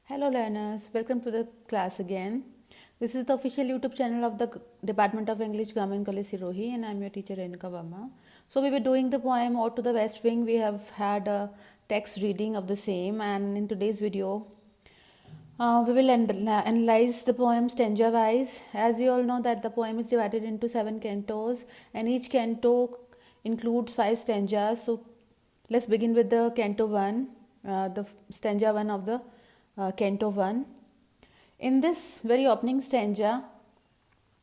Hello learners, welcome to the class again. This is the official YouTube channel of the Department of English, Government College Sirohi, and I am your teacher Renuka Verma. So we were doing the poem Ode to the West Wing. We have had a text reading of the same, and in today's video we will analyze the poem stanza wise. As we all know that the poem is divided into 7 cantos and each canto includes 5 stanzas. So let's begin with the canto 1, the stanza 1 of the canto 1. In this very opening stanza,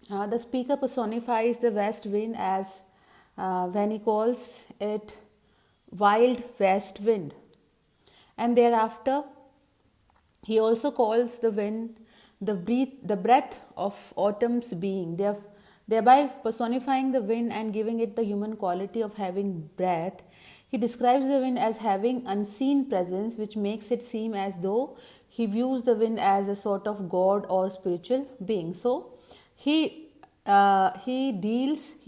the speaker personifies the west wind as when he calls it wild west wind, and thereafter he also calls the wind the breath of autumn's being, thereby personifying the wind and giving it the human quality of having breath. He describes the wind as having unseen presence, which makes it seem as though he views the wind as a sort of god or spiritual being. So he addresses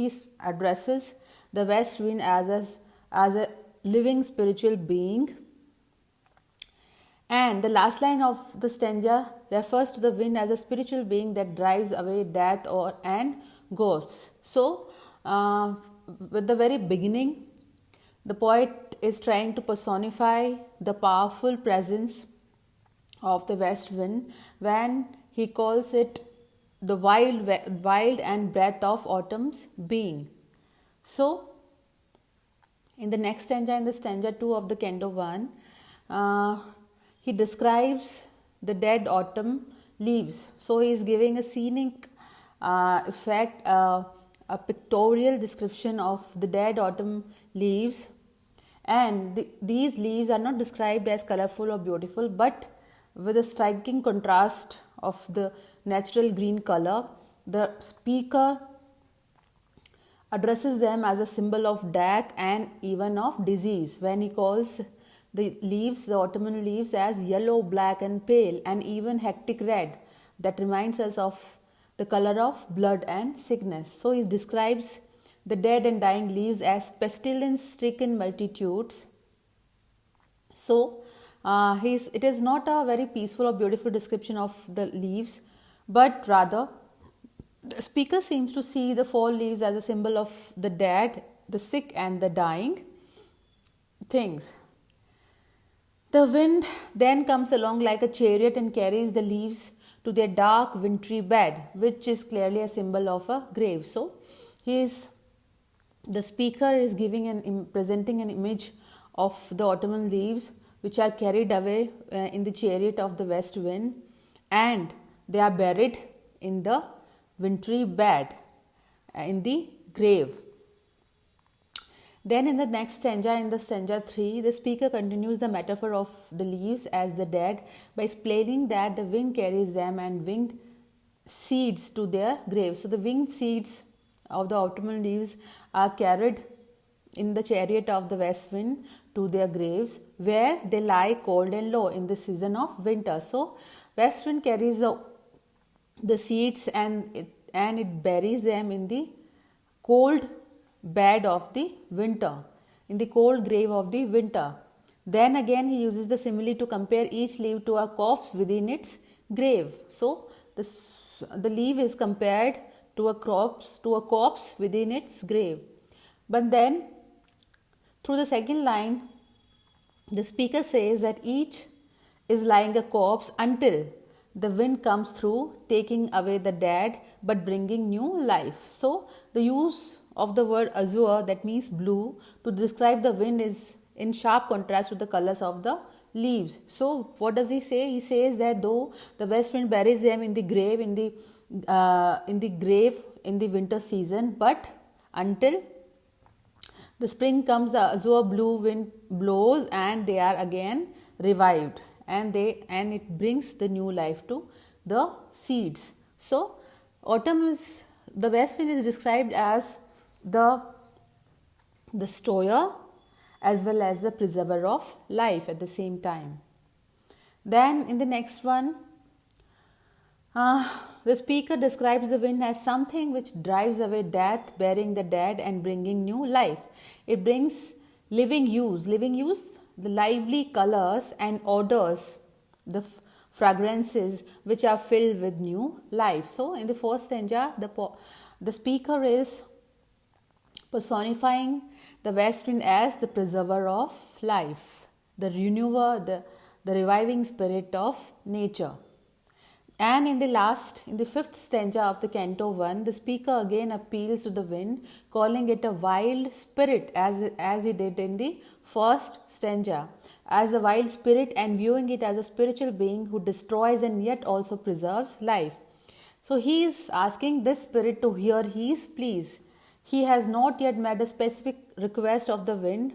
the west wind as a living spiritual being, and the last line of the stanza refers to the wind as a spiritual being that drives away death and ghosts. So, with the very beginning, the poet is trying to personify the powerful presence of the west wind when he calls it the wild and breath of autumn's being. So, in the next stanza, in the stanza 2 of the canto 1, he describes the dead autumn leaves. So he is giving a scenic effect, a pictorial description of the dead autumn leaves. And these leaves are not described as colorful or beautiful, but with a striking contrast of the natural green color. The speaker addresses them as a symbol of death and even of disease when he calls the leaves, the autumnal leaves, as yellow, black, and pale, and even hectic red, that reminds us of the color of blood and sickness. So he describes the dead and dying leaves as pestilence-stricken multitudes. So it is not a very peaceful or beautiful description of the leaves, but rather the speaker seems to see the fall leaves as a symbol of the dead, the sick, and the dying things. The wind then comes along like a chariot and carries the leaves to their dark wintry bed, which is clearly a symbol of a grave. So, the speaker is presenting an image of the autumnal leaves which are carried away in the chariot of the west wind, and they are buried in the wintry bed, in the grave. Then in the next stanza, in the stanza 3, the speaker continues the metaphor of the leaves as the dead by explaining that the wind carries them and winged seeds to their graves. So the winged seeds of the autumnal leaves are carried in the chariot of the west wind to their graves, where they lie cold and low in the season of winter. So west wind carries the seeds and it buries them in the cold bed of the winter, in the cold grave of the winter. Then again he uses the simile to compare each leaf to a corpse within its grave. So the leaf is compared to a corpse within its grave. But then through the second line, the speaker says that each is lying a corpse until the wind comes through, taking away the dead but bringing new life. So the use of the word azure, that means blue, to describe the wind is in sharp contrast to the colors of the leaves. So what does he say? He says that though the west wind buries them in the grave in the winter season, but until the spring comes, the azure blue wind blows and they are again revived, and it brings the new life to the seeds. So the west wind is described as the destroyer as well as the preserver of life at the same time. Then in the next one, the speaker describes the wind as something which drives away death, burying the dead and bringing new life. It brings living hues, the lively colors and odors, the fragrances which are filled with new life. So in the first stanza, the speaker is personifying the west wind as the preserver of life, the renewer, the reviving spirit of nature. And in the fifth stanza of the Canto 1, the speaker again appeals to the wind, calling it a wild spirit as he did in the first stanza, as a wild spirit, and viewing it as a spiritual being who destroys and yet also preserves life. So he is asking this spirit to hear his pleas. He has not yet made a specific request of the wind,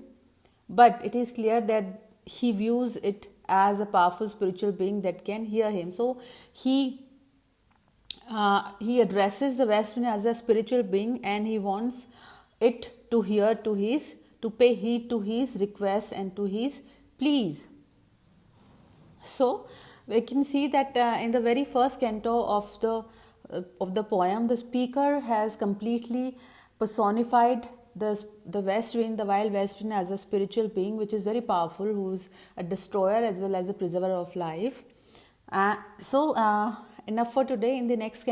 but it is clear that he views it as a powerful spiritual being that can hear him. So he addresses the west wind as a spiritual being, and he wants it to hear to pay heed to his requests and to his pleas. So we can see that in the very first canto of the poem, the speaker has completely personified the west wind, the wild west wind, as a spiritual being which is very powerful, who is a destroyer as well as a preserver of life. Enough for today. In the next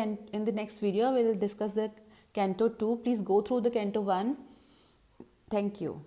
video we will discuss the Canto 2. Please go through the Canto 1. Thank you.